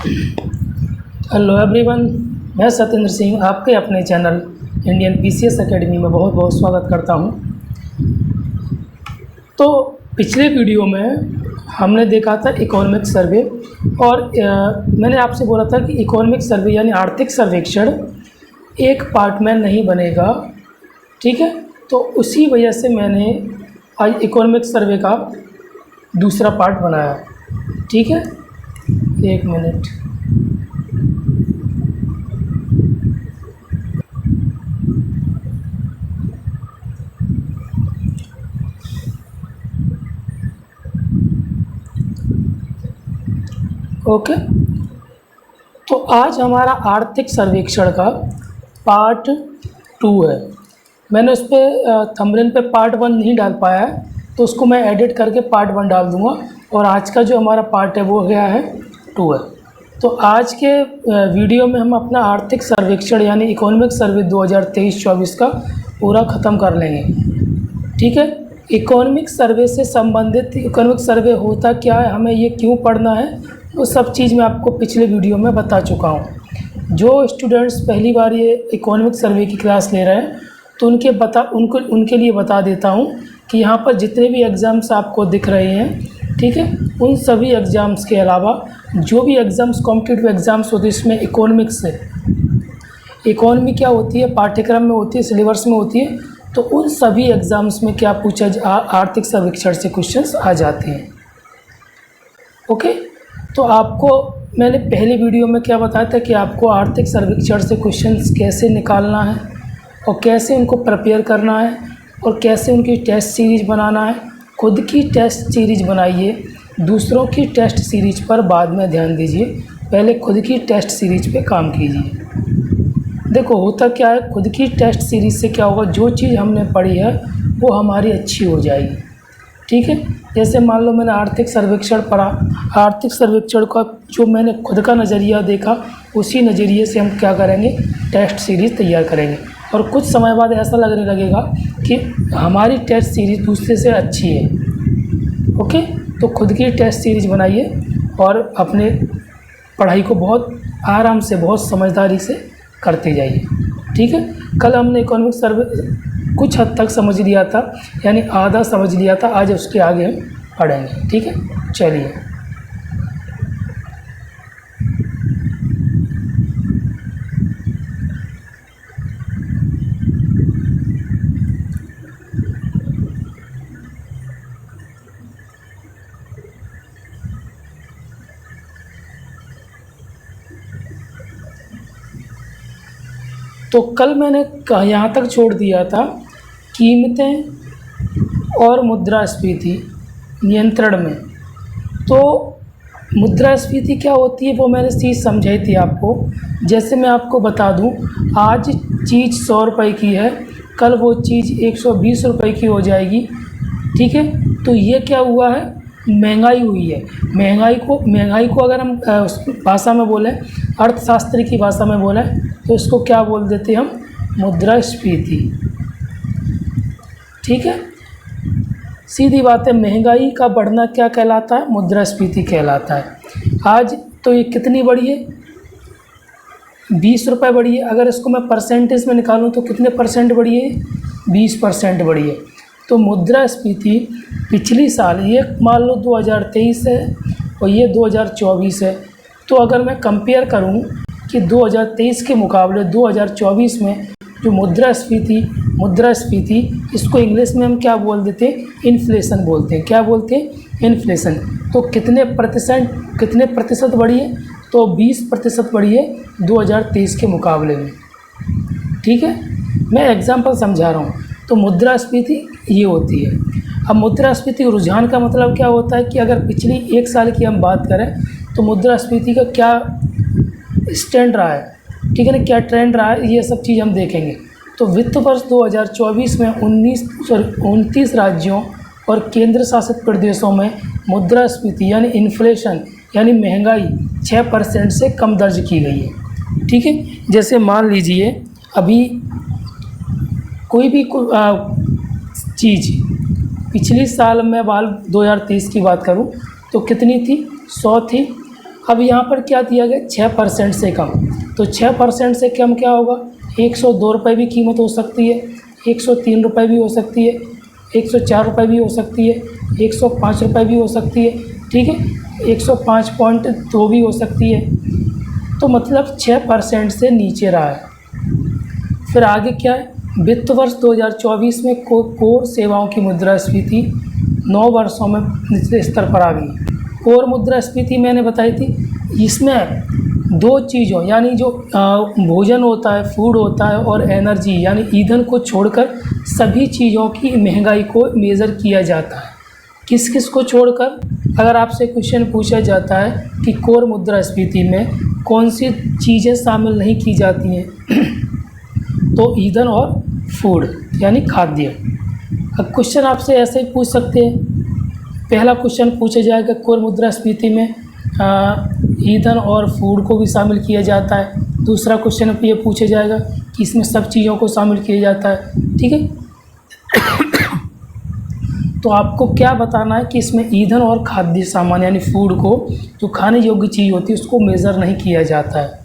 Hello everyone, मैं सत्येंद्र सिंह आपके अपने चैनल इंडियन पीसीएस एकेडमी में बहुत बहुत स्वागत करता हूं। तो पिछले वीडियो में हमने देखा था इकोनॉमिक सर्वे और मैंने आपसे बोला था कि इकोनॉमिक सर्वे यानी आर्थिक सर्वेक्षण एक पार्ट में नहीं बनेगा, ठीक है। तो उसी वजह से मैंने आज इकोनॉमिक सर्वे का दूसरा पार्ट बनाया, ठीक है। एक मिनट, ओके। तो आज हमारा आर्थिक सर्वेक्षण का पार्ट 2 है। मैंने उस पर थंबनेल पे पार्ट 1 नहीं डाल पाया है, तो उसको मैं एडिट करके पार्ट 1 डाल दूंगा और आज का जो हमारा पार्ट है वो गया है 2 है। तो आज के वीडियो में हम अपना आर्थिक सर्वेक्षण यानी इकोनॉमिक सर्वे 2023-24 का पूरा ख़त्म कर लेंगे, ठीक है। इकोनॉमिक सर्वे से संबंधित इकोनॉमिक सर्वे होता क्या है, हमें ये क्यों पढ़ना है, वो सब चीज़ मैं आपको पिछले वीडियो में बता चुका हूँ। जो स्टूडेंट्स पहली बार ये इकोनॉमिक सर्वे की क्लास ले रहे हैं तो उनके लिए बता देता हूँ कि यहाँ पर जितने भी एग्ज़ाम्स आपको दिख रहे हैं, ठीक है, उन सभी एग्ज़ाम्स के अलावा जो भी एग्ज़ाम्स कॉम्पिटिटिव एग्ज़ाम्स होते हैं इसमें इकोनॉमिक्स से इकोनॉमी क्या होती है, पाठ्यक्रम में होती है, सिलेबस में होती है, तो उन सभी एग्ज़ाम्स में क्या पूछा आर्थिक सर्वेक्षण से क्वेश्चंस आ जाते हैं, ओके। तो आपको मैंने पहले वीडियो में क्या बताया था कि आपको आर्थिक सर्वेक्षण से क्वेश्चंस कैसे निकालना है और कैसे उनको प्रिपेयर करना है और कैसे उनकी टेस्ट सीरीज़ बनाना है। खुद की टेस्ट सीरीज़ बनाइए, दूसरों की टेस्ट सीरीज़ पर बाद में ध्यान दीजिए, पहले खुद की टेस्ट सीरीज़ पे काम कीजिए। देखो होता क्या है, खुद की टेस्ट सीरीज़ से क्या होगा, जो चीज़ हमने पढ़ी है वो हमारी अच्छी हो जाएगी, ठीक है। जैसे मान लो मैंने आर्थिक सर्वेक्षण पढ़ा, आर्थिक सर्वेक्षण का जो मैंने खुद का नज़रिया देखा उसी नज़रिए से हम क्या करेंगे, टेस्ट सीरीज़ तैयार करेंगे और कुछ समय बाद ऐसा लगने लगेगा कि हमारी टेस्ट सीरीज़ दूसरे से अच्छी है, ओके। तो खुद की टेस्ट सीरीज़ बनाइए और अपने पढ़ाई को बहुत आराम से, बहुत समझदारी से करते जाइए, ठीक है। कल हमने इकोनॉमिक सर्वे कुछ हद तक समझ लिया था, यानी आधा समझ लिया था, आज उसके आगे हम पढ़ेंगे, ठीक है। चलिए, तो कल मैंने यहाँ तक छोड़ दिया था, कीमतें और मुद्रास्फीति नियंत्रण में। तो मुद्रास्फीति क्या होती है वो मैंने चीज़ समझाई थी आपको। जैसे मैं आपको बता दूं, आज चीज़ 100 रुपये की है, कल वो चीज़ 120 रुपये की हो जाएगी, ठीक है। तो ये क्या हुआ है, महंगाई हुई है। महंगाई को अगर हम भाषा में बोलें, अर्थशास्त्र की भाषा में बोलें, तो इसको क्या बोल देते हैं हम, मुद्रास्फीति, ठीक है। सीधी बात है, महंगाई का बढ़ना क्या कहलाता है, मुद्रास्फीति कहलाता है। आज तो ये कितनी बढ़ी है, 20 रुपये बढ़ी है। अगर इसको मैं परसेंटेज में निकालूं तो कितने परसेंट बढ़ी है, 20% बढ़ी है। तो मुद्रास्फीति पिछली साल, ये मान लो 2023 है और ये 2024 है, तो अगर मैं कंपेयर करूं कि 2023 के मुकाबले 2024 में जो मुद्रास्फीति इसको इंग्लिश में हम क्या बोल देते हैं, इन्फ्लेशन बोलते हैं। क्या बोलते हैं, इन्फ्लेशन। तो कितने प्रतिशत बढ़ी है, तो 20% बढ़ी है 2023 के मुकाबले में, ठीक है। मैं एग्जांपल समझा रहा हूँ। तो मुद्रास्फीति ये होती है। अब मुद्रास्फीति रुझान का मतलब क्या होता है कि अगर पिछली 1 साल की हम बात करें तो मुद्रास्फीति का क्या स्टैंड रहा है, ठीक है ना, क्या ट्रेंड रहा है, ये सब चीज़ हम देखेंगे। तो वित्त वर्ष 2024 में 29 राज्यों और केंद्र शासित प्रदेशों में मुद्रास्फीति यानी इन्फ्लेशन यानी महंगाई 6% से कम दर्ज की गई है, ठीक है। जैसे मान लीजिए अभी कोई भी चीज़ पिछली साल में 2023 की बात करूं तो कितनी थी, 100 थी, अब यहाँ पर क्या दिया गया, 6% से कम। तो 6% से कम क्या होगा, 102 रुपये भी कीमत हो सकती है, 103 रुपये भी हो सकती है, 104 रुपये भी हो सकती है, 105 रुपये भी हो सकती है, ठीक है, 105.2 भी हो सकती है। तो मतलब 6% से नीचे रहा है। फिर आगे क्या है, वित्त वर्ष 2024 में कोर सेवाओं की मुद्रास्फीति 9 वर्षों में निचले स्तर पर आ गई। कोर मुद्रास्फीति मैंने बताई थी, इसमें दो चीज़ों यानी जो भोजन होता है, फूड होता है, और एनर्जी यानी ईंधन को छोड़कर सभी चीज़ों की महंगाई को मेज़र किया जाता है। किस किस को छोड़कर, अगर आपसे क्वेश्चन पूछा जाता है कि कोर मुद्रास्फीति में कौन सी चीज़ें शामिल नहीं की जाती हैं तो ईंधन और फूड यानी खाद्य। अब क्वेश्चन आपसे ऐसे ही पूछ सकते हैं, पहला क्वेश्चन पूछा जाएगा कोर मुद्रास्फीति में ईंधन और फूड को भी शामिल किया जाता है। दूसरा क्वेश्चन ये पूछा जाएगा कि इसमें सब चीज़ों को शामिल किया जाता है, ठीक है। तो आपको क्या बताना है कि इसमें ईंधन और खाद्य सामान यानी फूड को, जो खाने योग्य चीज़ होती है, उसको मेज़र नहीं किया जाता है,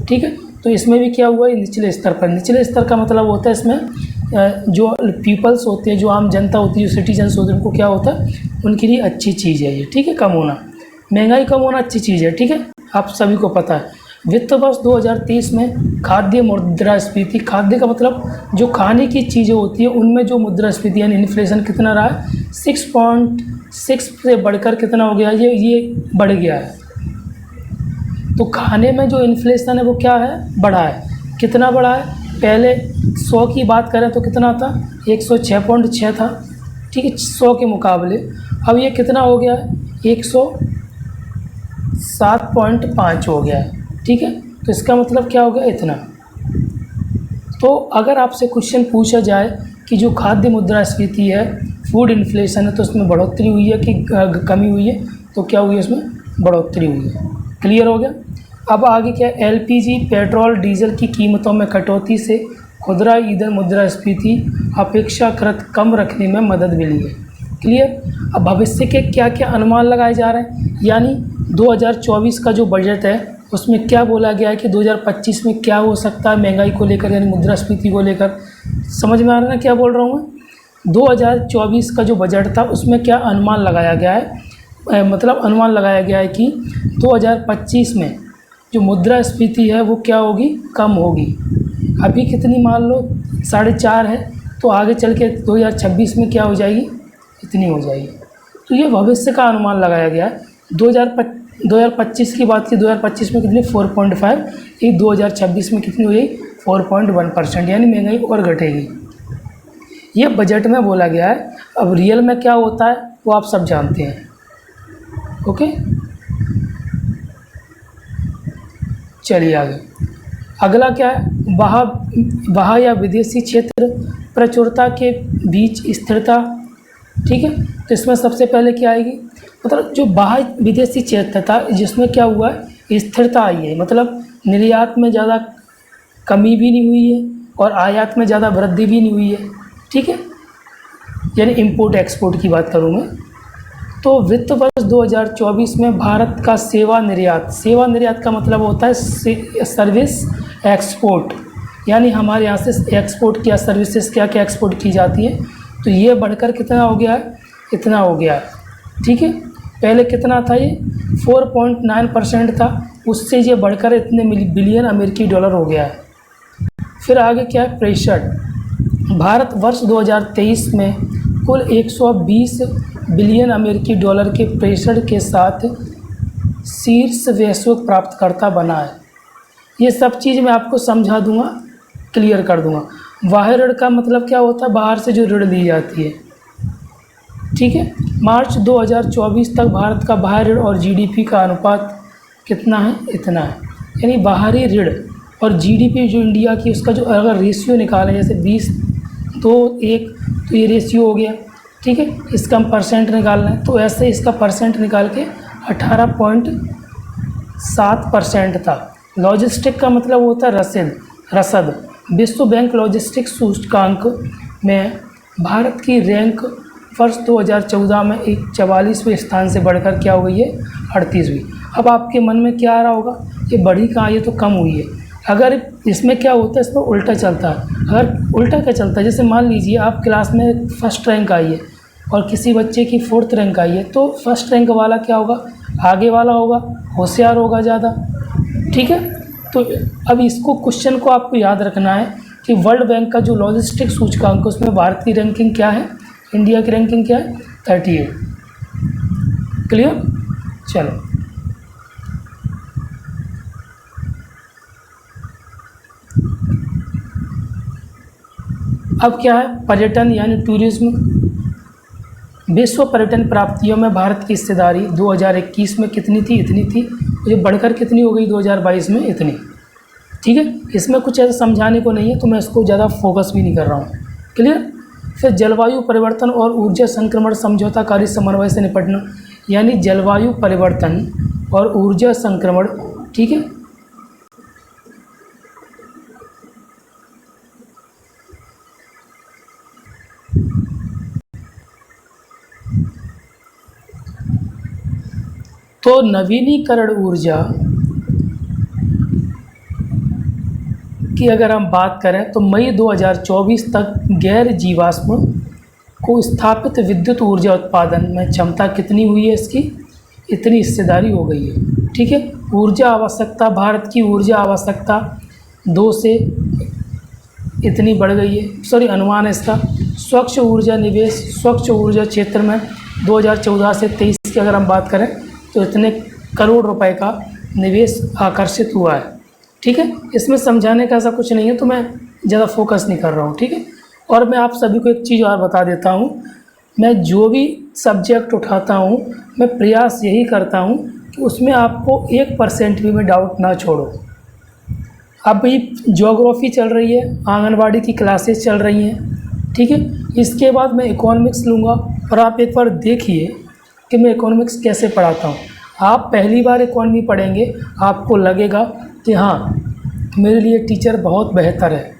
ठीक है। तो इसमें भी क्या हुआ है, निचले स्तर पर। निचले स्तर का मतलब होता है इसमें जो पीपल्स होते हैं, जो आम जनता होती है, जो सिटीजन्स होते हैं, उनको क्या होता है, उनके लिए अच्छी चीज़ है ये, ठीक है। कम होना, महंगाई कम होना अच्छी चीज़ है, ठीक है, आप सभी को पता है। वित्त वर्ष 2023 में खाद्य मुद्रास्फीति, खाद्य का मतलब जो खाने की चीज़ें होती है उनमें जो मुद्रास्फीति यानी इन्फ्लेशन कितना रहा है, 6.6 से बढ़कर कितना हो गया, ये बढ़ गया है। तो खाने में जो इन्फ्लेशन है वो क्या है, बढ़ा है। कितना बढ़ा है, पहले 100 की बात करें तो कितना था, 106.6 था, ठीक है, 100 के मुकाबले। अब ये कितना हो गया है, 107.5 हो गया है, ठीक है। तो इसका मतलब क्या हो गया, इतना। तो अगर आपसे क्वेश्चन पूछा जाए कि जो खाद्य मुद्रास्फीति है, फूड इन्फ्लेशन है, तो उसमें बढ़ोतरी हुई है कि कमी हुई है, तो क्या हुई है, उसमें बढ़ोतरी हुई है। क्लियर हो गया। अब आगे क्या, एलपीजी पेट्रोल डीजल की कीमतों में कटौती से खुदरा ईंधन मुद्रास्फीति अपेक्षाकृत कम रखने में मदद मिली है। क्लियर। अब भविष्य के क्या क्या अनुमान लगाए जा रहे हैं, यानी 2024 का जो बजट है उसमें क्या बोला गया है कि 2025 में क्या हो सकता है महंगाई को लेकर यानी मुद्रास्फीति को लेकर। समझ में आ रहा है ना क्या बोल रहा हूँ मैं। 2024 का जो बजट था उसमें क्या अनुमान लगाया गया है, मतलब अनुमान लगाया गया है कि 2025 में जो मुद्रास्फीति है वो क्या होगी, कम होगी। अभी कितनी मान लो 4.5 है, तो आगे चल के 2026 में क्या हो जाएगी, इतनी हो जाएगी। तो ये भविष्य का अनुमान लगाया गया है। 2025 की बात की, 2025 में कितनी 4.5, ये 2026 में कितनी हुई 4.1%, यानी महंगाई और घटेगी। ये बजट में बोला गया है। अब रियल में क्या होता है वो आप सब जानते हैं। ओके, चलिए आगे। अगला क्या है, बाह्य या विदेशी क्षेत्र प्रचुरता के बीच स्थिरता, ठीक है। तो इसमें सबसे पहले क्या आएगी, मतलब जो बाह्य विदेशी क्षेत्र था जिसमें क्या हुआ है, स्थिरता आई है, मतलब निर्यात में ज़्यादा कमी भी नहीं हुई है और आयात में ज़्यादा वृद्धि भी नहीं हुई है, ठीक है, यानी इंपोर्ट एक्सपोर्ट की बात करूँ मैं। तो वित्त वर्ष 2024 में भारत का सेवा निर्यात का मतलब होता है सर्विस एक्सपोर्ट, यानी हमारे यहाँ से एक्सपोर्ट किया सर्विसेज क्या क्या एक्सपोर्ट की जाती है, तो ये बढ़कर कितना हो गया है, इतना हो गया है, ठीक है। पहले कितना था, ये 4.9% था, उससे ये बढ़कर इतने बिलियन अमेरिकी डॉलर हो गया है। फिर आगे क्या है, प्रेषण। भारत वर्ष 2023 में कुल 120 बिलियन अमेरिकी डॉलर के प्रेषण के साथ शीर्ष वैश्विक प्राप्तकर्ता बना है। ये सब चीज़ मैं आपको समझा दूंगा, क्लियर कर दूंगा। बाह्य ऋण का मतलब क्या होता है, बाहर से जो ऋण ली जाती है, ठीक है। मार्च 2024 तक भारत का बाह्य ऋण और जीडीपी का अनुपात कितना है, इतना है, यानी बाहरी ऋण और जीडीपी जो इंडिया की, उसका जो अगर रेशियो निकालें जैसे 20:1, तो ये रेशियो हो गया, ठीक है। इसका हम परसेंट निकालना है, तो ऐसे इसका परसेंट निकाल के 18.7% था। लॉजिस्टिक का मतलब होता है रसद। विश्व बैंक लॉजिस्टिक सूचकांक में भारत की रैंक वर्ष 2014 में एक 44वें स्थान से बढ़कर क्या हो गई है, 38वीं। अब आपके मन में क्या आ रहा होगा, ये बढ़ी कहाँ, ये तो कम हुई है। अगर इसमें क्या होता है, इसमें उल्टा चलता है। अगर उल्टा क्या चलता है, जैसे मान लीजिए आप क्लास में फर्स्ट रैंक आई है और किसी बच्चे की फोर्थ रैंक आई है, तो फर्स्ट रैंक वाला क्या होगा, आगे वाला होगा, होशियार होगा ज़्यादा, ठीक है। तो अब इसको क्वेश्चन को आपको याद रखना है कि वर्ल्ड बैंक का जो लॉजिस्टिक सूचकांक, उसमें भारत की रैंकिंग क्या है, इंडिया की रैंकिंग क्या है, 38। क्लियर। चलो अब क्या है, पर्यटन यानी टूरिज्म। विश्व पर्यटन प्राप्तियों में भारत की हिस्सेदारी 2021 में कितनी थी, इतनी थी, ये बढ़कर कितनी हो गई 2022 में, इतनी, ठीक है। इसमें कुछ ऐसा समझाने को नहीं है, तो मैं इसको ज़्यादा फोकस भी नहीं कर रहा हूँ। क्लियर। फिर जलवायु परिवर्तन और ऊर्जा संक्रमण समझौताकारी समन्वय से निपटना, यानी जलवायु परिवर्तन और ऊर्जा संक्रमण, ठीक है। तो नवीनीकरण ऊर्जा की अगर हम बात करें तो मई 2024 तक गैर जीवाश्म को स्थापित विद्युत ऊर्जा उत्पादन में क्षमता कितनी हुई है, इसकी इतनी हिस्सेदारी हो गई है, ठीक है। ऊर्जा आवश्यकता, भारत की ऊर्जा आवश्यकता 2 से इतनी बढ़ गई है, सॉरी अनुमान है इसका। स्वच्छ ऊर्जा निवेश, स्वच्छ ऊर्जा क्षेत्र में 2014 से 23 की अगर हम बात करें तो इतने करोड़ रुपए का निवेश आकर्षित हुआ है, ठीक है। इसमें समझाने का ऐसा कुछ नहीं है, तो मैं ज़्यादा फोकस नहीं कर रहा हूँ, ठीक है। और मैं आप सभी को एक चीज़ और बता देता हूँ, मैं जो भी सब्जेक्ट उठाता हूँ मैं प्रयास यही करता हूँ कि उसमें आपको 1% भी मैं डाउट ना छोड़ो। अभी ज्योग्राफी चल रही है, आंगनवाड़ी की क्लासेस चल रही हैं, ठीक है। इसके बाद मैं इकोनॉमिक्स लूँगा और आप एक बार देखिए कि मैं इकोनॉमिक्स कैसे पढ़ाता हूँ। आप पहली बार इकोनॉमी पढ़ेंगे, आपको लगेगा कि हाँ मेरे लिए टीचर बहुत बेहतर है।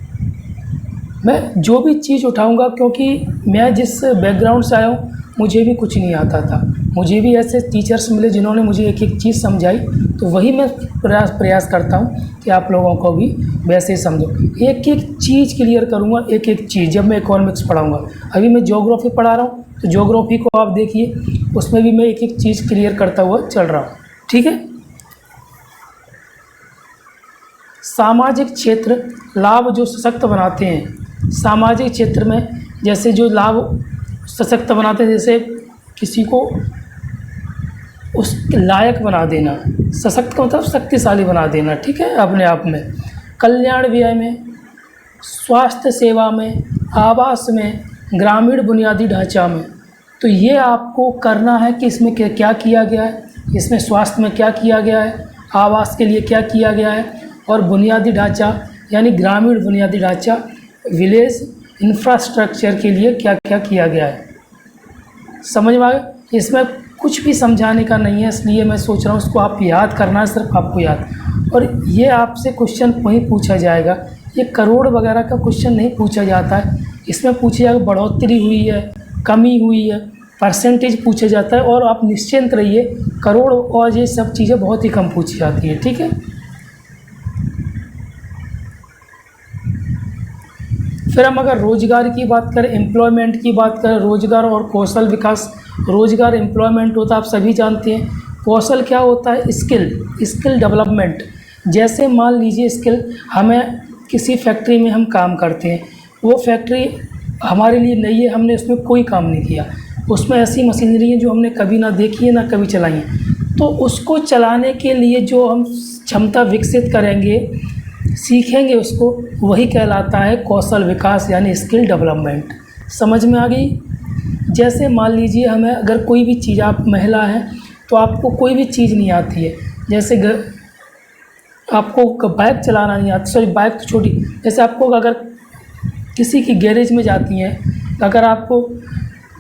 मैं जो भी चीज़ उठाऊंगा, क्योंकि मैं जिस बैकग्राउंड से आया हूँ मुझे भी कुछ नहीं आता था, मुझे भी ऐसे टीचर्स मिले जिन्होंने मुझे एक एक चीज़ समझाई, तो वही मैं प्रयास करता हूँ कि आप लोगों को भी वैसे ही समझो। एक एक चीज़ क्लियर करूँगा, एक एक चीज़ जब मैं इकोनॉमिक्स पढ़ाऊँगा। अभी मैं ज्योग्राफी पढ़ा रहा हूँ तो ज्योग्राफी को आप देखिए, उसमें भी मैं एक एक चीज़ क्लियर करता हुआ चल रहा हूँ, ठीक है। सामाजिक क्षेत्र लाभ जो सशक्त बनाते हैं, सामाजिक क्षेत्र में जैसे जो लाभ सशक्त बनाते हैं, जैसे किसी को उस लायक बना देना, सशक्त का मतलब शक्तिशाली बना देना, ठीक है, अपने आप में। कल्याण व्यय में, स्वास्थ्य सेवा में, आवास में, ग्रामीण बुनियादी ढांचा में, तो ये आपको करना है कि इसमें क्या किया गया है, इसमें स्वास्थ्य में क्या किया गया है, आवास के लिए क्या किया गया है, और बुनियादी ढांचा यानी ग्रामीण बुनियादी ढांचा, विलेज इंफ्रास्ट्रक्चर के लिए क्या क्या किया गया है। समझ में आ गया। इसमें कुछ भी समझाने का नहीं है, इसलिए मैं सोच रहा हूँ इसको आप याद करना है, सिर्फ आपको याद। और ये आपसे क्वेश्चन वहीं पूछा जाएगा, ये करोड़ वगैरह का क्वेश्चन नहीं पूछा जाता है। इसमें पूछा जाएगा बढ़ोतरी हुई है, कमी हुई है, परसेंटेज पूछा जाता है। और आप निश्चिंत रहिए, करोड़ और ये सब चीज़ें बहुत ही कम पूछी जाती है, ठीक है। फिर हम अगर रोजगार की बात करें, एम्प्लॉयमेंट की बात करें, रोजगार और कौशल विकास। रोजगार एम्प्लॉयमेंट होता है, आप सभी जानते हैं। कौशल क्या होता है, स्किल डेवलपमेंट। जैसे मान लीजिए स्किल, हमें किसी फैक्ट्री में हम काम करते हैं, वो फैक्ट्री हमारे लिए नई है, हमने उसमें कोई काम नहीं किया, उसमें ऐसी मशीनरी है जो हमने कभी ना देखी है ना कभी चलाई है, तो उसको चलाने के लिए जो हम क्षमता विकसित करेंगे, सीखेंगे उसको, वही कहलाता है कौशल विकास यानी स्किल डेवलपमेंट। समझ में आ गई। जैसे मान लीजिए हमें अगर कोई भी चीज़, आप महिला हैं तो आपको कोई भी चीज़ नहीं आती है, जैसे आपको बाइक चलाना नहीं आता, सॉरी बाइक तो छोटी, जैसे आपको अगर किसी की गैरेज में जाती हैं, अगर आपको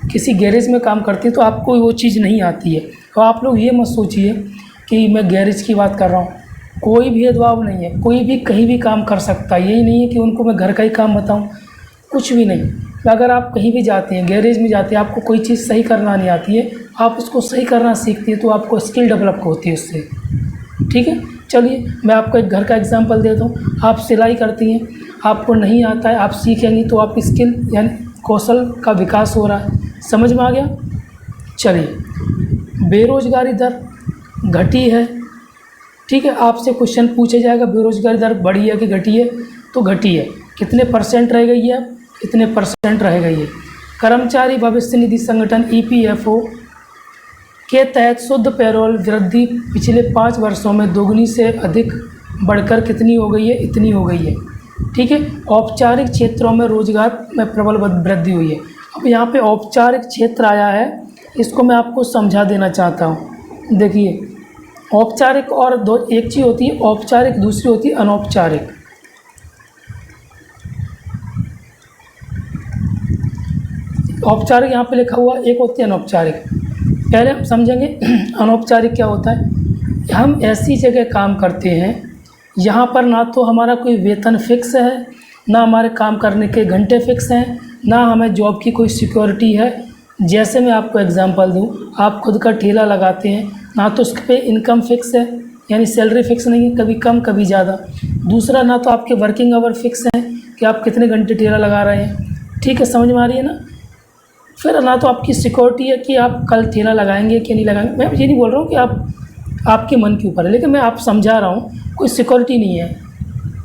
किसी गैरेज में काम करती हैं तो आपको वो चीज़ नहीं आती है, तो आप लोग ये मत सोचिए कि मैं गैरेज की बात कर रहा हूँ। कोई भेदभाव नहीं है, कोई भी कहीं भी काम कर सकता है। यही नहीं है कि उनको मैं घर का ही काम बताऊँ, कुछ भी नहीं। अगर आप कहीं भी जाते हैं, गैरेज में जाते हैं, आपको कोई चीज़ सही करना नहीं आती है, आप उसको सही करना सीखती है तो आपको स्किल डेवलप होती है उससे। ठीक है, चलिए मैं आपको एक घर का एग्जांपल देता हूँ। आप सिलाई करती हैं, आपको नहीं आता है, आप सीखेंगी तो आप स्किल यानी कौशल का विकास हो रहा है। समझ में आ गया? चलिए, बेरोजगारी दर घटी है। ठीक है, आपसे क्वेश्चन पूछा जाएगा बेरोजगारी दर बढ़ी है कि घटी है, तो घटी है। कितने परसेंट रह गई है? इतने परसेंट रह गई है। कर्मचारी भविष्य निधि संगठन EPFO के तहत शुद्ध पेरोल वृद्धि पिछले 5 वर्षों में दोगुनी से अधिक बढ़कर कितनी हो गई है? इतनी हो गई है। ठीक है, औपचारिक क्षेत्रों में रोजगार में प्रबल वृद्धि हुई है। अब यहाँ पे औपचारिक क्षेत्र आया है, इसको मैं आपको समझा देना चाहता हूँ। देखिए, औपचारिक और दो एक चीज़ होती है औपचारिक, दूसरी होती है अनौपचारिक। औपचारिक यहाँ पे लिखा हुआ, एक होती है अनौपचारिक। पहले हम समझेंगे अनौपचारिक क्या होता है। हम ऐसी जगह काम करते हैं यहाँ पर ना तो हमारा कोई वेतन फिक्स है, ना हमारे काम करने के घंटे फिक्स हैं, ना हमें जॉब की कोई सिक्योरिटी है। जैसे मैं आपको एग्जांपल दूँ, आप खुद का ठेला लगाते हैं, ना तो उस पर इनकम फिक्स है यानी सैलरी फिक्स नहीं है, कभी कम कभी ज़्यादा। दूसरा, ना तो आपके वर्किंग आवर फिक्स हैं कि आप कितने घंटे ठेला लगा रहे हैं। ठीक है, समझ में आ रही है ना? फिर ना तो आपकी सिक्योरिटी है कि आप कल ठेला लगाएंगे कि नहीं लगाएंगे। मैं ये नहीं बोल रहा हूँ कि आपके मन के ऊपर है, लेकिन मैं आप समझा रहा हूँ, कोई सिक्योरिटी नहीं है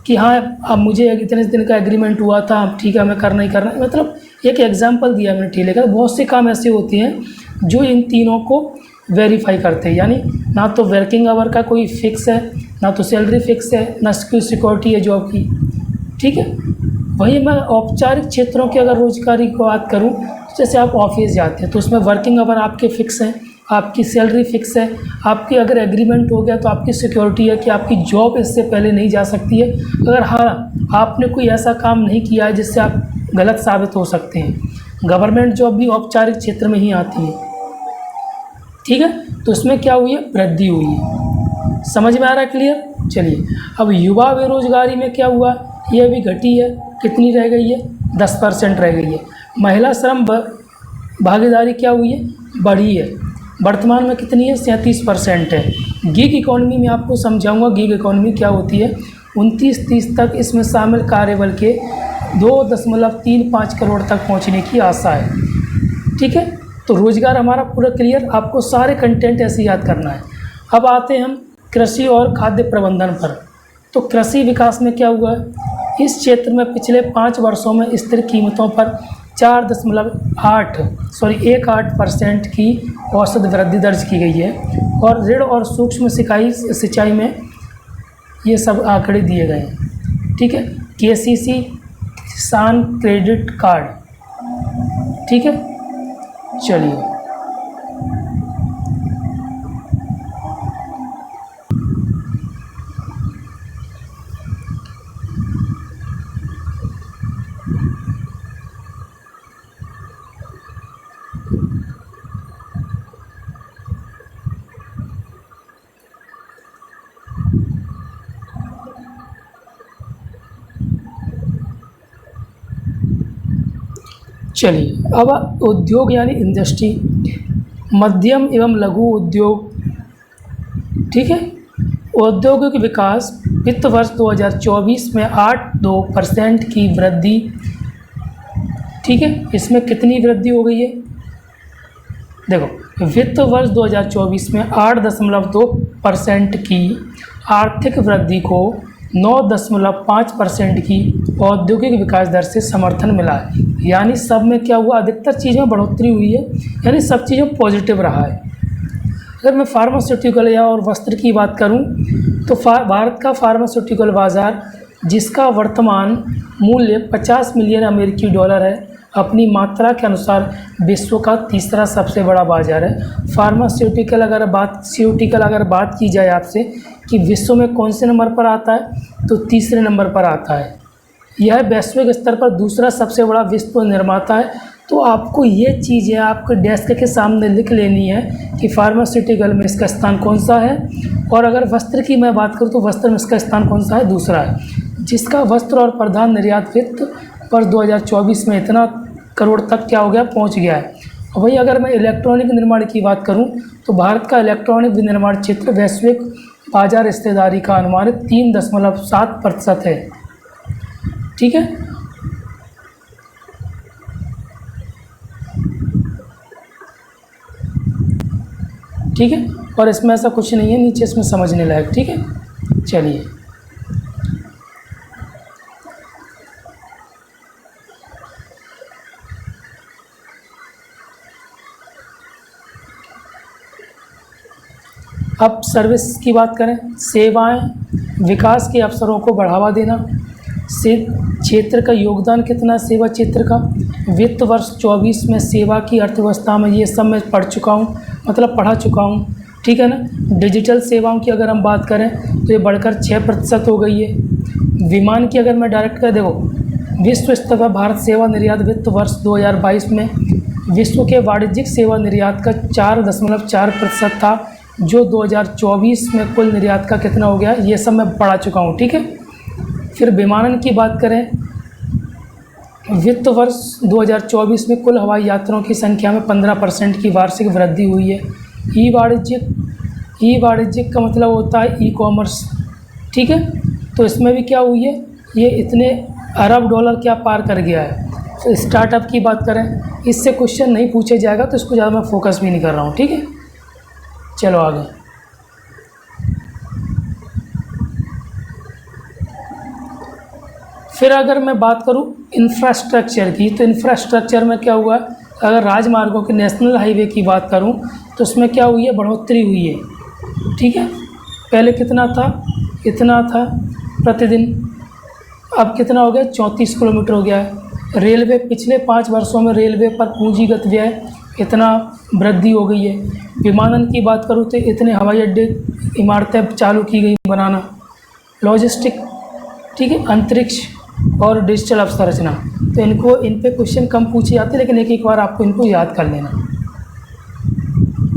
कि हाँ अब मुझे इतने दिन का एग्रीमेंट हुआ था, अब ठीक है मैं करना ही करना। मतलब एक एग्जांपल दिया मैंने ठेले का। बहुत से काम ऐसे होते हैं जो इन तीनों को वेरीफाई करते हैं, यानी ना तो वर्किंग आवर का कोई फिक्स है, ना तो सैलरी फिक्स है, ना कोई सिक्योरिटी है जॉब की। ठीक है, वही मैं औपचारिक क्षेत्रों की अगर रोजगारी की बात करूं, जैसे आप ऑफिस जाते हैं तो उसमें वर्किंग आवर आपके फिक्स हैं, आपकी सैलरी फिक्स है, आपकी अगर एग्रीमेंट हो गया तो आपकी सिक्योरिटी है कि आपकी जॉब इससे पहले नहीं जा सकती है। अगर हाँ आपने कोई ऐसा काम नहीं किया है जिससे आप गलत साबित हो सकते हैं। गवर्नमेंट जॉब भी औपचारिक क्षेत्र में ही आती है। ठीक है, तो इसमें क्या हुई है? वृद्धि हुई है। समझ में आ रहा है? क्लियर? चलिए, अब युवा बेरोजगारी में क्या हुआ? यह भी घटी है। कितनी रह गई है? 10% रह गई है। महिला श्रम भागीदारी क्या हुई है? बढ़ी है। वर्तमान में कितनी है? 37% है। गिग इकॉनमी में आपको समझाऊंगा गिग इकॉनमी क्या होती है। 29-30 तक इसमें शामिल कार्यबल के 2.35 करोड़ तक पहुंचने की आशा है। ठीक है, तो रोजगार हमारा पूरा क्लियर। आपको सारे कंटेंट ऐसे याद करना है। अब आते हैं हम कृषि और खाद्य प्रबंधन पर। तो कृषि विकास में क्या हुआ है? इस क्षेत्र में पिछले 5 वर्षों में स्थिर कीमतों पर 18% की औसत वृद्धि दर्ज की गई है, और ऋण और सूक्ष्म सिंचाई में ये सब आंकड़े दिए गए हैं। ठीक है, KCC किसान क्रेडिट कार्ड। ठीक है, चलिए चलिए अब उद्योग यानी इंडस्ट्री, मध्यम एवं लघु उद्योग। ठीक है, उद्योगों के विकास वित्त वर्ष 2024 में 8.2% की वृद्धि। ठीक है, इसमें कितनी वृद्धि हो गई है? देखो, वित्त वर्ष 2024 में 8.2% की आर्थिक वृद्धि को 9.5% की औद्योगिक विकास दर से समर्थन मिला है। यानी सब में क्या हुआ? अधिकतर चीज़ में बढ़ोतरी हुई है, यानी सब चीज़ों पॉजिटिव रहा है। अगर मैं फार्मास्यूटिकल या और वस्त्र की बात करूं तो भारत का फार्मास्यूटिकल बाज़ार, जिसका वर्तमान मूल्य 50 मिलियन अमेरिकी डॉलर है, अपनी मात्रा के अनुसार विश्व का तीसरा सबसे बड़ा बाज़ार है। फार्मास्यूटिकल अगर बात की जाए आपसे कि विश्व में कौन से नंबर पर आता है, तो तीसरे नंबर पर आता है। यह वैश्विक स्तर पर दूसरा सबसे बड़ा विश्व निर्माता है। तो आपको ये चीज़ें आपके डेस्क के सामने लिख लेनी है कि फार्मास्यूटिकल में इसका स्थान कौन सा है। और अगर वस्त्र की मैं बात करूँ तो वस्त्र में इसका स्थान कौन सा है? दूसरा है। जिसका वस्त्र और प्रधान निर्यात वित्त वर्ष 2024 में इतना करोड़ तक क्या हो गया, पहुंच गया है। और वही अगर मैं इलेक्ट्रॉनिक निर्माण की बात करूं तो भारत का इलेक्ट्रॉनिक विनिर्माण क्षेत्र वैश्विक बाजार हिस्सेदारी का अनुमानित 3.7% है। ठीक है, ठीक है, और इसमें ऐसा कुछ नहीं है नीचे इसमें समझने लायक। ठीक है, चलिए अब सर्विस की बात करें। सेवाएं, विकास के अवसरों को बढ़ावा देना, से क्षेत्र का योगदान कितना सेवा क्षेत्र का। वित्त वर्ष 24 में सेवा की अर्थव्यवस्था में ये सब मैं पढ़ चुका हूँ, मतलब पढ़ा चुका हूँ। ठीक है ना। डिजिटल सेवाओं की अगर हम बात करें तो ये बढ़कर 6% हो गई है। विमान की अगर मैं डायरेक्ट कर, देखो विश्व स्तर पर भारत सेवा निर्यात वित्त वर्ष 2022 में विश्व के वाणिज्यिक सेवा निर्यात का 4.4% था, जो 2024 में कुल निर्यात का कितना हो गया, ये सब मैं पढ़ा चुका हूँ। ठीक है। फिर विमानन की बात करें, वित्त वर्ष 2024 में कुल हवाई यात्रियों की संख्या में 15% की वार्षिक वृद्धि हुई है। ई वाणिज्यिक का मतलब होता है ई कॉमर्स। ठीक है, तो इसमें भी क्या हुई है, ये इतने अरब डॉलर क्या पार कर गया है। तो स्टार्टअप की बात करें, इससे क्वेश्चन नहीं पूछे जाएगा तो इसको ज़्यादा मैं फोकस भी नहीं कर रहा हूँ। ठीक है, चलो आगे। फिर अगर मैं बात करूं इंफ्रास्ट्रक्चर की, तो इंफ्रास्ट्रक्चर में क्या हुआ, अगर राजमार्गों के नेशनल हाईवे की बात करूं तो उसमें क्या हुई है, बढ़ोतरी हुई है। ठीक है, पहले कितना था, इतना था प्रतिदिन, अब कितना हो गया, 34 किलोमीटर हो गया है। रेलवे, पिछले 5 वर्षों में रेलवे पर पूंजीगत व्यय इतना वृद्धि हो गई है। विमानन की बात करूँ तो इतने हवाई अड्डे, इमारतें चालू की गई बनाना। लॉजिस्टिक, ठीक है, अंतरिक्ष और डिजिटल अवसंरचना, तो इन पे क्वेश्चन कम पूछे जाते हैं, लेकिन एक बार आपको इनको याद कर लेना।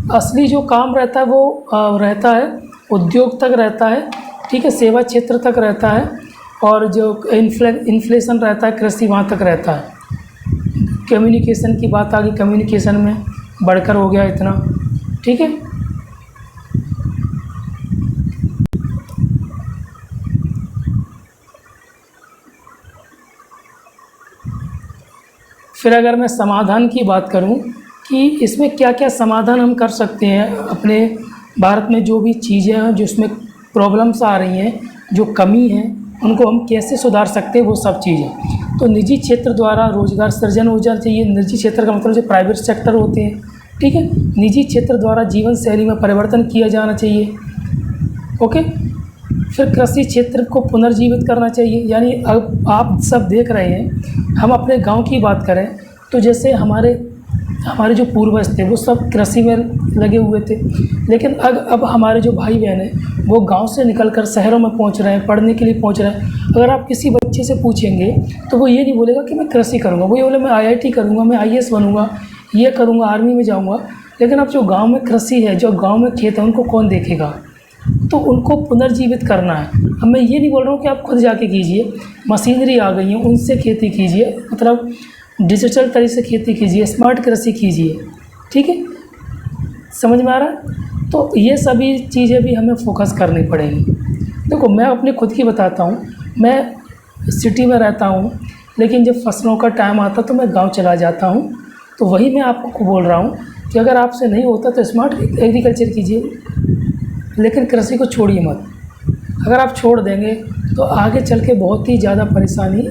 असली जो काम रहता है वो रहता है उद्योग तक रहता है। ठीक है, सेवा क्षेत्र तक रहता है, और जो इन्फ्लेशन रहता है कृषि वहाँ तक रहता है। कम्युनिकेशन की बात आ गई, कम्युनिकेशन में बढ़कर हो गया इतना। ठीक है, फिर अगर मैं समाधान की बात करूं कि इसमें क्या क्या समाधान हम कर सकते हैं, अपने भारत में जो भी चीज़ें हैं, जो इसमें प्रॉब्लम्स आ रही हैं, जो कमी है, उनको हम कैसे सुधार सकते हैं, वो सब चीज़ें। तो निजी क्षेत्र द्वारा रोजगार सृजन हो जाना चाहिए। निजी क्षेत्र का मतलब जो प्राइवेट सेक्टर होते हैं। ठीक है, निजी क्षेत्र द्वारा जीवन शैली में परिवर्तन किया जाना चाहिए। ओके, फिर कृषि क्षेत्र को पुनर्जीवित करना चाहिए। यानी अब आप सब देख रहे हैं, हम अपने गांव की बात करें तो जैसे हमारे जो पूर्वज थे वो सब कृषि में लगे हुए थे, लेकिन अब हमारे जो भाई बहन हैं वो गांव से निकलकर शहरों में पहुंच रहे हैं, पढ़ने के लिए पहुंच रहे हैं। अगर आप किसी बच्चे से पूछेंगे तो वो ये नहीं बोलेगा कि मैं कृषि करूँगा, वो ये बोले मैं IIT करूँगा, मैं IAS बनूँगा, ये करूँगा, आर्मी में जाऊँगा। लेकिन अब जो गाँव में कृषि है, जो गाँव में खेत है, उनको कौन देखेगा। तो उनको पुनर्जीवित करना है। अब मैं ये नहीं बोल रहा हूँ कि आप खुद जाके कीजिए, मशीनरी आ गई है उनसे खेती कीजिए, मतलब डिजिटल तरीके से खेती कीजिए, स्मार्ट कृषि कीजिए। ठीक है, समझ में आ रहा है। तो ये सभी चीज़ें भी हमें फोकस करनी पड़ेंगी। देखो मैं अपने खुद की बताता हूँ, मैं सिटी में रहता हूँ, लेकिन जब फसलों का टाइम आता तो मैं गाँव चला जाता हूँ। तो वही मैं आपको बोल रहा हूँ कि अगर आपसे नहीं होता तो स्मार्ट एग्रीकल्चर कीजिए, लेकिन कृषि को छोड़िए मत। अगर आप छोड़ देंगे तो आगे चल के बहुत ही ज़्यादा परेशानी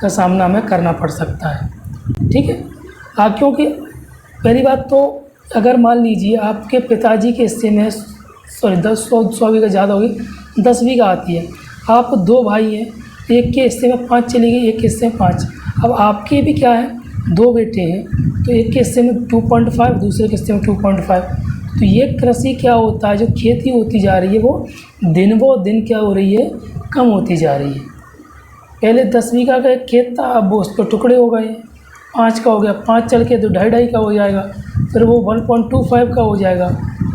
का सामना हमें करना पड़ सकता है। ठीक है, क्योंकि पहली बात तो अगर मान लीजिए आपके पिताजी के हिस्से में 100 बीघा ज़्यादा होगी, 10 बीघा आती है, आप 2 भाई हैं, एक के हिस्से में 5 चली गई, एक के हिस्से में 5। अब आपके भी क्या है, 2 बेटे हैं, तो एक के हिस्से में 2.5, दूसरे के हिस्से में 2.5। तो ये कृषि क्या होता है, जो खेती होती जा रही है वो दिन क्या हो रही है, कम होती जा रही है। पहले 10 बीघा का एक खेत था, अब वो उसके टुकड़े हो गए, 5 का हो गया, 5 चल के तो 2.5 का हो जाएगा, फिर वो 1.25 का हो जाएगा।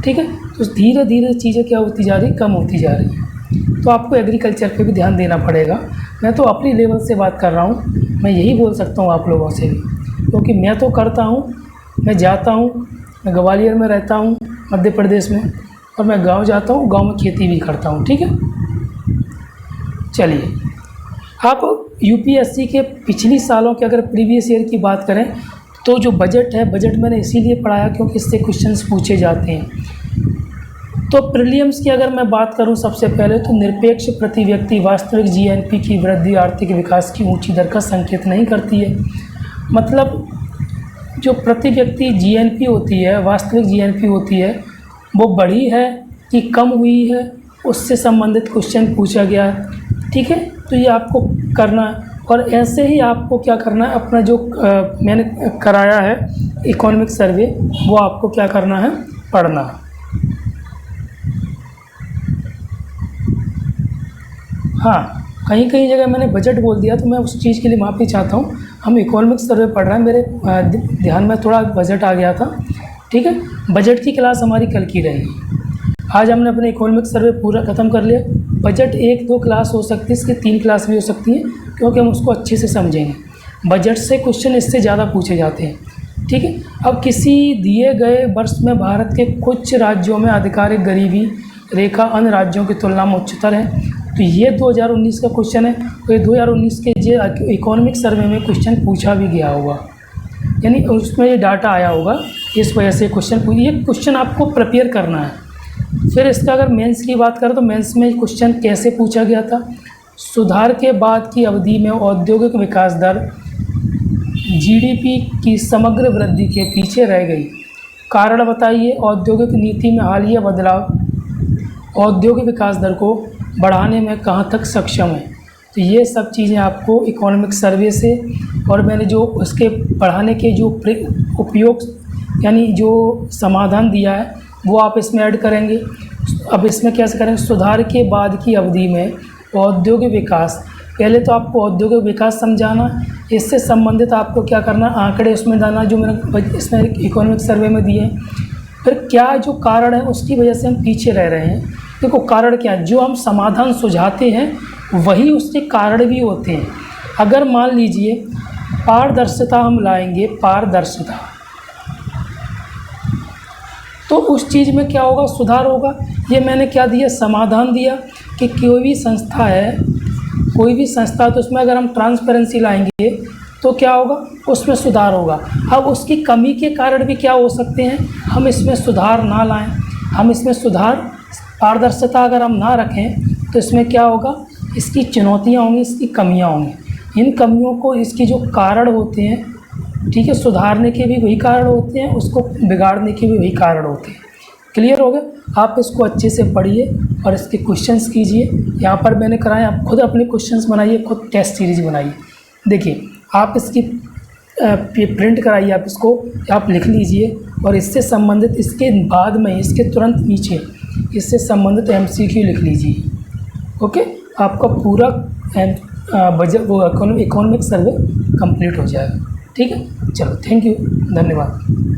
ठीक है, तो धीरे धीरे चीज़ें क्या होती जा रही, कम होती जा रही है। तो आपको एग्रीकल्चर पे भी ध्यान देना पड़ेगा। मैं तो अपनी लेवल से बात कर रहा हूँ, मैं यही बोल सकता हूँ आप लोगों से भी, क्योंकि क्योंकि मैं तो करता हूँ, मैं जाता हूँ, मैं ग्वालियर में रहता हूँ मध्य प्रदेश में, और मैं गांव जाता हूँ, गांव में खेती भी करता हूँ। ठीक है, चलिए आप यूपीएससी के पिछली सालों के अगर प्रीवियस ईयर की बात करें तो जो बजट है, बजट मैंने इसीलिए पढ़ाया क्योंकि इससे क्वेश्चंस पूछे जाते हैं। तो प्रीलिम्स की अगर मैं बात करूं सबसे पहले तो निरपेक्ष प्रति व्यक्ति वास्तविक जीएनपी की वृद्धि आर्थिक विकास की ऊंची दर का संकेत नहीं करती है। मतलब जो प्रति व्यक्ति जीएनपी होती है, वास्तविक जीएनपी होती है, वो बढ़ी है कि कम हुई है, उससे संबंधित क्वेश्चन पूछा गया है। ठीक है, तो ये आपको करना है। और ऐसे ही आपको क्या करना है, अपना जो मैंने कराया है इकोनॉमिक सर्वे, वो आपको क्या करना है, पढ़ना है। हाँ, कहीं कहीं जगह मैंने बजट बोल दिया तो मैं उस चीज़ के लिए माफ़ी चाहता हूँ। हम इकोनॉमिक सर्वे पढ़ रहे हैं, मेरे ध्यान में थोड़ा बजट आ गया था। ठीक है, बजट की क्लास हमारी कल की रहेगी। आज हमने अपने इकोनॉमिक सर्वे पूरा ख़त्म कर लिया। बजट 1-2 क्लास हो सकती है, इसकी 3 क्लास भी हो सकती है, क्योंकि हम उसको अच्छे से समझेंगे। बजट से क्वेश्चन इससे ज़्यादा पूछे जाते हैं। ठीक है, अब किसी दिए गए वर्ष में भारत के कुछ राज्यों में आधिकारिक गरीबी रेखा अन्य राज्यों की तुलना में उच्चतर है। तो ये 2019 का क्वेश्चन है। तो ये 2019 के जो इकोनॉमिक सर्वे में क्वेश्चन पूछा भी गया होगा, यानी उसमें ये डाटा आया होगा, इस वजह से ये क्वेश्चन आपको प्रिपेयर करना है। फिर इसका अगर मेंस की बात करें तो मेंस में क्वेश्चन कैसे पूछा गया था, सुधार के बाद की अवधि में औद्योगिक विकास दर जीडीपी की समग्र वृद्धि के पीछे रह गई, कारण बताइए। औद्योगिक नीति में हालिया बदलाव औद्योगिक विकास दर को बढ़ाने में कहाँ तक सक्षम है। तो ये सब चीज़ें आपको इकोनॉमिक सर्वे से, और मैंने जो उसके पढ़ाने के जो उपयोग यानी जो समाधान दिया है वो आप इसमें ऐड करेंगे। अब इसमें कैसे करेंगे, सुधार के बाद की अवधि में औद्योगिक विकास, पहले तो आपको औद्योगिक विकास समझाना, इससे संबंधित आपको क्या करना, आंकड़े उसमें डालना जो मैंने इसमें इकोनॉमिक सर्वे में दिए हैं। फिर क्या जो कारण है उसकी वजह से हम पीछे रह रहे हैं। देखो कारण क्या है, जो हम समाधान सुझाते हैं वही उसके कारण भी होते हैं। अगर मान लीजिए पारदर्शिता हम लाएंगे, पारदर्शिता, तो उस चीज़ में क्या होगा, सुधार होगा। ये मैंने क्या दिया, समाधान दिया कि कोई भी संस्था है, कोई भी संस्था, तो उसमें अगर हम ट्रांसपेरेंसी लाएंगे तो क्या होगा, उसमें सुधार होगा। अब उसकी कमी के कारण भी क्या हो सकते हैं, हम इसमें सुधार ना लाएं, हम इसमें सुधार, पारदर्शिता अगर हम ना रखें तो इसमें क्या होगा, इसकी चुनौतियाँ होंगी, इसकी कमियाँ होंगी। इन कमियों को, इसके जो कारण होते हैं, ठीक है, सुधारने के भी वही कारण होते हैं, उसको बिगाड़ने के भी वही कारण होते हैं। क्लियर हो गया। आप इसको अच्छे से पढ़िए और इसके क्वेश्चंस कीजिए। यहाँ पर मैंने कराए, आप खुद अपने क्वेश्चंस बनाइए, खुद टेस्ट सीरीज बनाइए। देखिए आप इसकी प्रिंट कराइए, आप इसको आप लिख लीजिए, और इससे संबंधित, इसके बाद में, इसके तुरंत नीचे इससे संबंधित MCQ लिख लीजिए। ओके, आपका पूरा बजट वो इकोनॉमिक सर्वे कंप्लीट हो जाएगा। ठीक है, चलो, थैंक यू, धन्यवाद।